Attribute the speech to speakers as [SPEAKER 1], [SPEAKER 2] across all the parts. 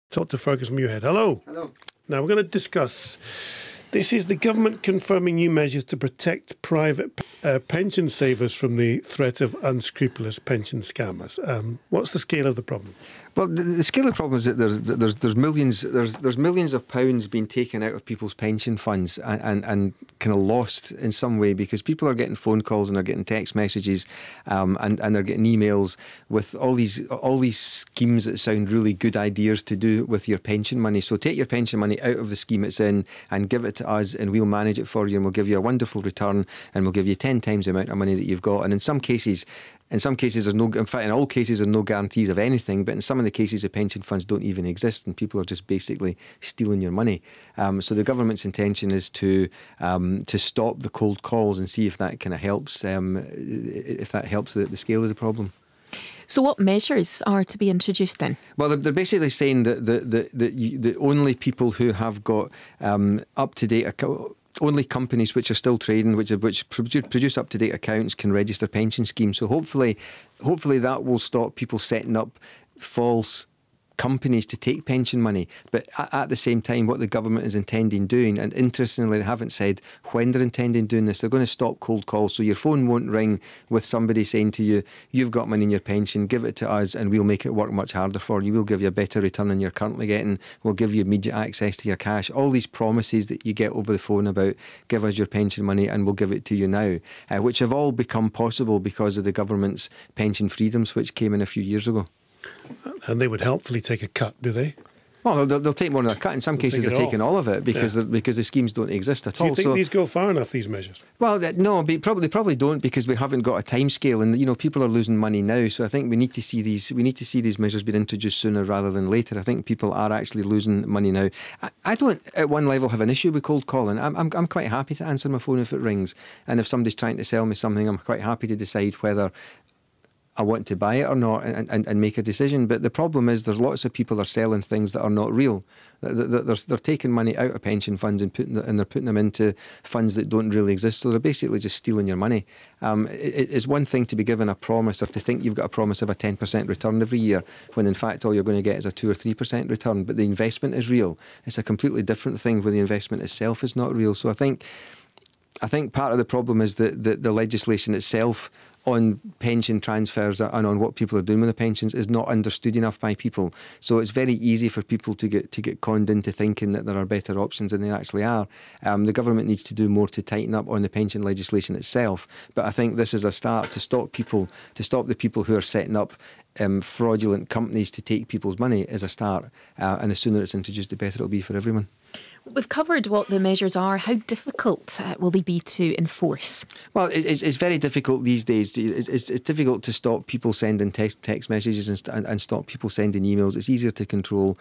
[SPEAKER 1] Talk to Fergus Muirhead. Hello.
[SPEAKER 2] Hello.
[SPEAKER 1] Now we're going to discuss. This is the government confirming new measures to protect private pension savers from the threat of unscrupulous pension scammers. What's the scale of the problem?
[SPEAKER 2] Well, the scale of the problem is that there's millions of pounds being taken out of people's pension funds and kind of lost in some way because people are getting phone calls and they're getting text messages and they're getting emails with all these schemes that sound really good ideas to do with your pension money. So take your pension money out of the scheme it's in and give it to us and we'll manage it for you and we'll give you a wonderful return and we'll give you 10 times the amount of money that you've got. And in some cases, there's no, in fact, in all cases, there's no guarantees of anything. But in some of the cases, the pension funds don't even exist, and people are just basically stealing your money. So the government's intention is to stop the cold calls and see if that kind of helps. If that helps the scale of the problem.
[SPEAKER 3] So what measures are to be introduced then?
[SPEAKER 2] Well, they're basically saying that the only people who have got up-to-date only companies which are still trading, which produce up-to-date accounts, can register pension schemes. So hopefully that will stop people setting up false companies to take pension money. But at the same time, what the government is intending doing, and interestingly, they haven't said when they're intending doing this, they're going to stop cold calls. So your phone won't ring with somebody saying to you, you've got money in your pension, give it to us and we'll make it work much harder for you. We'll give you a better return than you're currently getting. We'll give you immediate access to your cash. All these promises that you get over the phone about give us your pension money and we'll give it to you now, which have all become possible because of the government's pension freedoms, which came in a few years ago.
[SPEAKER 1] And they would helpfully take a cut, do they?
[SPEAKER 2] Well, they'll take more than a cut. In some cases, they're taking all of it because the schemes don't exist at all.
[SPEAKER 1] Do you think these go far enough, these measures?
[SPEAKER 2] Well, no, they probably don't because we haven't got a time scale, and people are losing money now. So I think we need to see these measures being introduced sooner rather than later. I think people are actually losing money now. I don't, at one level, have an issue with cold calling. I'm quite happy to answer my phone if it rings, and if somebody's trying to sell me something, I'm quite happy to decide whether I want to buy it or not and make a decision. But the problem is there's lots of people are selling things that are not real. They're taking money out of pension funds and they're putting them into funds that don't really exist. So they're basically just stealing your money. It's one thing to be given a promise or to think you've got a promise of a 10% return every year when in fact all you're going to get is a 2 or 3% return. But the investment is real. It's a completely different thing where the investment itself is not real. So I think part of the problem is that the legislation itself on pension transfers and on what people are doing with the pensions is not understood enough by people. So it's very easy for people to get conned into thinking that there are better options than there actually are. The government needs to do more to tighten up on the pension legislation itself. But I think this is a start to stop the people who are setting up fraudulent companies to take people's money is a start. And the sooner it's introduced, the better it'll be for everyone.
[SPEAKER 3] We've covered what the measures are. How difficult will they be to enforce? Well,
[SPEAKER 2] it's very difficult these days. It's difficult to stop people sending text messages and stop people sending emails. It's easier to control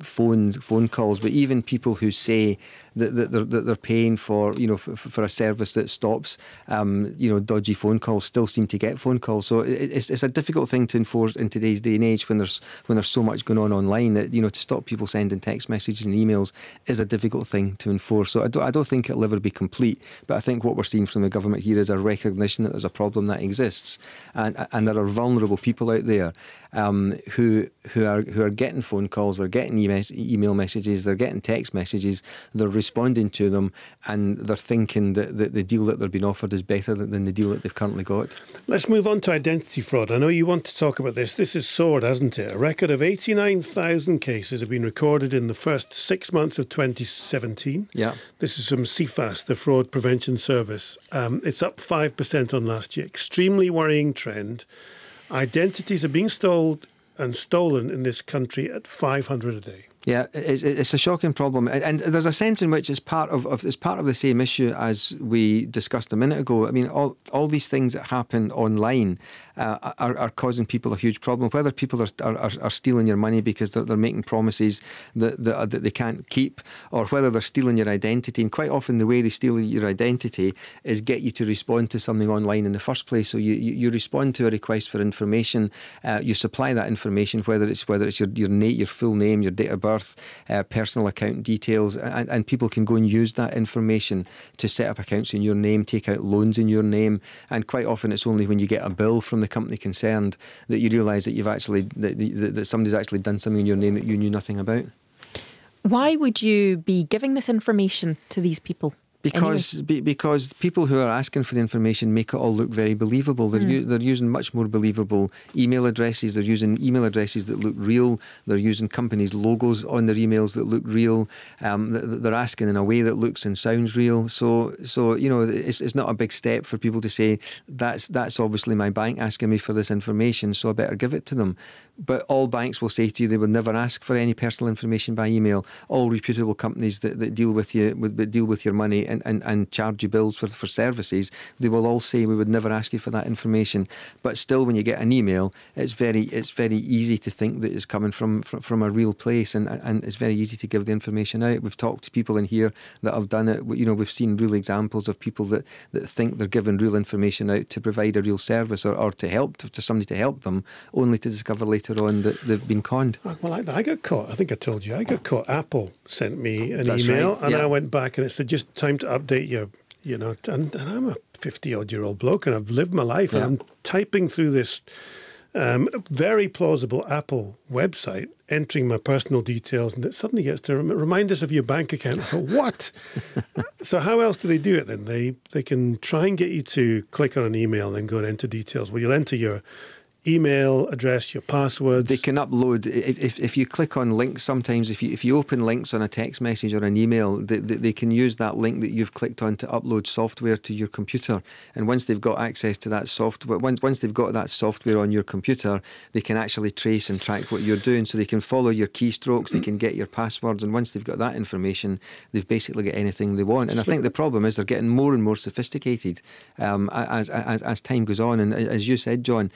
[SPEAKER 2] phone calls. But even people who say that they're paying for a service that stops dodgy phone calls still seem to get phone calls. So it's a difficult thing to enforce in today's day and age when there's so much going on online that to stop people sending text messages and emails is a difficult thing to enforce. So I don't think it'll ever be complete, but I think what we're seeing from the government here is a recognition that there's a problem that exists, and there are vulnerable people out there who are getting phone calls, they're getting email messages, they're getting text messages, they're responding to them, and they're thinking that the deal that they're being offered is better than the deal that they've currently got.
[SPEAKER 1] Let's move on to identity fraud. I know you want to talk about this. This has soared, hasn't it? A record of 89,000 cases have been recorded in the first 6 months of 2017.
[SPEAKER 2] Yeah.
[SPEAKER 1] This is from CFAS, the Fraud Prevention Service. It's up 5% on last year. Extremely worrying trend. Identities are being stolen in this country at 500 a day.
[SPEAKER 2] Yeah, it's a shocking problem, and there's a sense in which it's part of the same issue as we discussed a minute ago. I mean, all these things that happen online are causing people a huge problem. Whether people are stealing your money because they're making promises that they can't keep, or whether they're stealing your identity. And quite often the way they steal your identity is get you to respond to something online in the first place. So you respond to a request for information, you supply that information, whether it's your full name, your date of birth, birth, personal account details, and people can go and use that information to set up accounts in your name, take out loans in your name, and quite often it's only when you get a bill from the company concerned that you realise that you've actually that somebody's actually done something in your name that you knew nothing about.
[SPEAKER 3] Why would you be giving this information to these people?
[SPEAKER 2] Because people who are asking for the information make it all look very believable. They're using much more believable email addresses. They're using email addresses that look real. They're using companies' logos on their emails that look real. They're asking in a way that looks and sounds real. So you know, it's not a big step for people to say that's obviously my bank asking me for this information, so I better give it to them. But all banks will say to you they would never ask for any personal information by email. All reputable companies that deal with you, that deal with your money and charge you bills for services, they will all say we would never ask you for that information. But still, when you get an email, it's very easy to think that it's coming from a real place, and it's very easy to give the information out. We've talked to people in here that have done it. You know, we've seen real examples of people that think they're giving real information out to provide a real service or to help to somebody to help them, only to discover later on that they've been conned.
[SPEAKER 1] Well, I got caught. I think I told you. I got caught. Apple sent me an
[SPEAKER 2] That's
[SPEAKER 1] email,
[SPEAKER 2] right,
[SPEAKER 1] and
[SPEAKER 2] yeah.
[SPEAKER 1] I went back, and it said, just time to update your, you know, and I'm a 50-odd-year-old bloke, and I've lived my life, and I'm typing through this very plausible Apple website, entering my personal details, and it suddenly gets to remind us of your bank account. I thought, what? So how else do they do it then? They can try and get you to click on an email and then go and enter details. Well, you'll enter your email address, your passwords.
[SPEAKER 2] They can upload, if you click on links, sometimes if you open links on a text message or an email, they can use that link that you've clicked on to upload software to your computer. And once they've got access to that software, once they've got that software on your computer, they can actually trace and track what you're doing. So they can follow your keystrokes, they can get your passwords, and once they've got that information, they've basically got anything they want. And I think the problem is they're getting more and more sophisticated as time goes on. And as you said, John,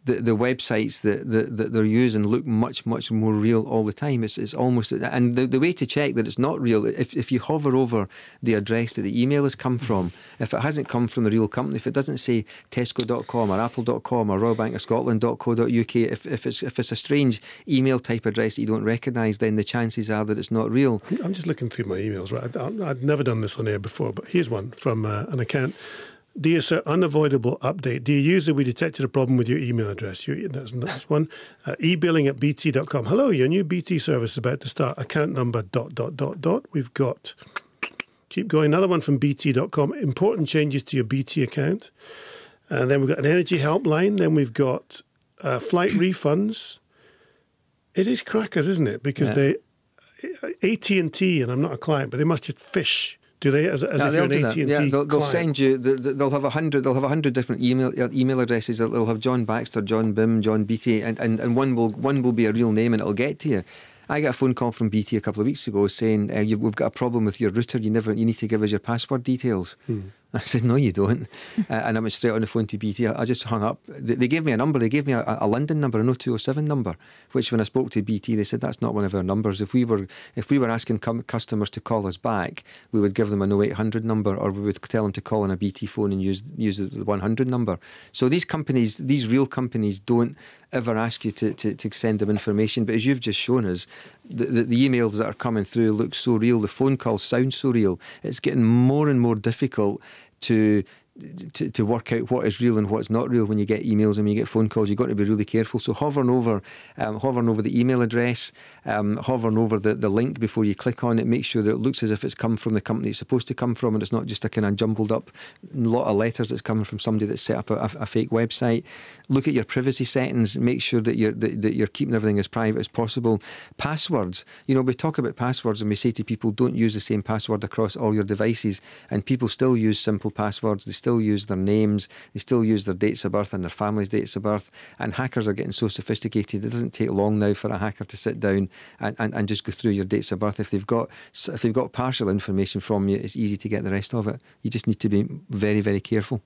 [SPEAKER 2] the websites that they're using look much more real all the time. It's almost, and the way to check that it's not real, if you hover over the address that the email has come from, if it hasn't come from the real company, if it doesn't say Tesco.com or Apple.com or RoyalBankOfScotland.co.uk, if it's a strange email type address that you don't recognise, then the chances are that it's not real.
[SPEAKER 1] I'm just looking through my emails. Right, I'd never done this on air before, but here's one from an account. Dear Sir, unavoidable update. Dear user, we detected a problem with your email address. That's one. E-billing at bt.com. Hello, your new BT service is about to start. Account number ... We've got, keep going, another one from bt.com. Important changes to your BT account. And then we've got an energy helpline. Then we've got flight refunds. It is crackers, isn't it? Because AT&T, and I'm not a client, but they must just fish. Do they? As if you're an AT&T
[SPEAKER 2] they'll send you. They'll have 100. They'll have 100 different email addresses. They'll have John Baxter, John Bim, John Beattie, and one will be a real name, and it'll get to you. I got a phone call from BT a couple of weeks ago saying we've got a problem with your router. You need to give us your password details. I said, no, you don't. And I went straight on the phone to BT. I just hung up. They gave me a number. They gave me a London number, a 0207 number, which when I spoke to BT, they said that's not one of our numbers. If we were asking customers to call us back, we would give them an 0800 number, or we would tell them to call on a BT phone and use the 100 number. So these companies, these real companies, don't ever ask you to send them information. But as you've just shown us, the emails that are coming through look so real. The phone calls sound so real. It's getting more and more difficult to work out what is real and what's not real when you get emails and when you get phone calls. You've got to be really careful. So hovering over the email address, hovering over the link before you click on it, make sure that it looks as if it's come from the company it's supposed to come from, and it's not just a kind of jumbled up lot of letters that's coming from somebody that's set up a fake website. Look at your privacy settings. Make sure that you're keeping everything as private as possible. Passwords. You know, we talk about passwords and we say to people, don't use the same password across all your devices, and people still use simple passwords. They still use their names, they still use their dates of birth and their family's dates of birth, and hackers are getting so sophisticated. It doesn't take long now for a hacker to sit down and just go through your dates of birth. If they've got partial information from you, it's easy to get the rest of it. You just need to be very, very careful.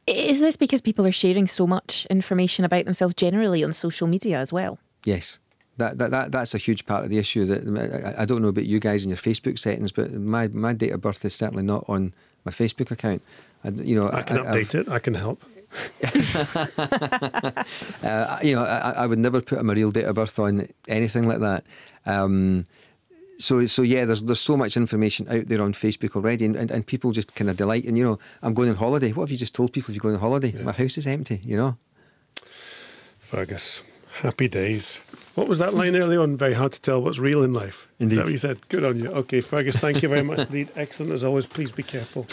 [SPEAKER 3] Is this because people are sharing so much information about themselves generally on social media as well?
[SPEAKER 2] Yes. That's a huge part of the issue. That I don't know about you guys and your Facebook settings, but my date of birth is certainly not on my Facebook account. I can
[SPEAKER 1] update it. I can help.
[SPEAKER 2] I would never put my real date of birth on anything like that. So yeah, there's so much information out there on Facebook already, and people just kind of delight. And I'm going on holiday. What have you just told people if you're going on holiday? Yeah. My house is empty.
[SPEAKER 1] Fergus, happy days. What was that line earlier on? Very hard to tell what's real in life.
[SPEAKER 2] Indeed.
[SPEAKER 1] Is that what you said? Good on you. Okay, Fergus, thank you very much indeed. Excellent as always. Please be careful.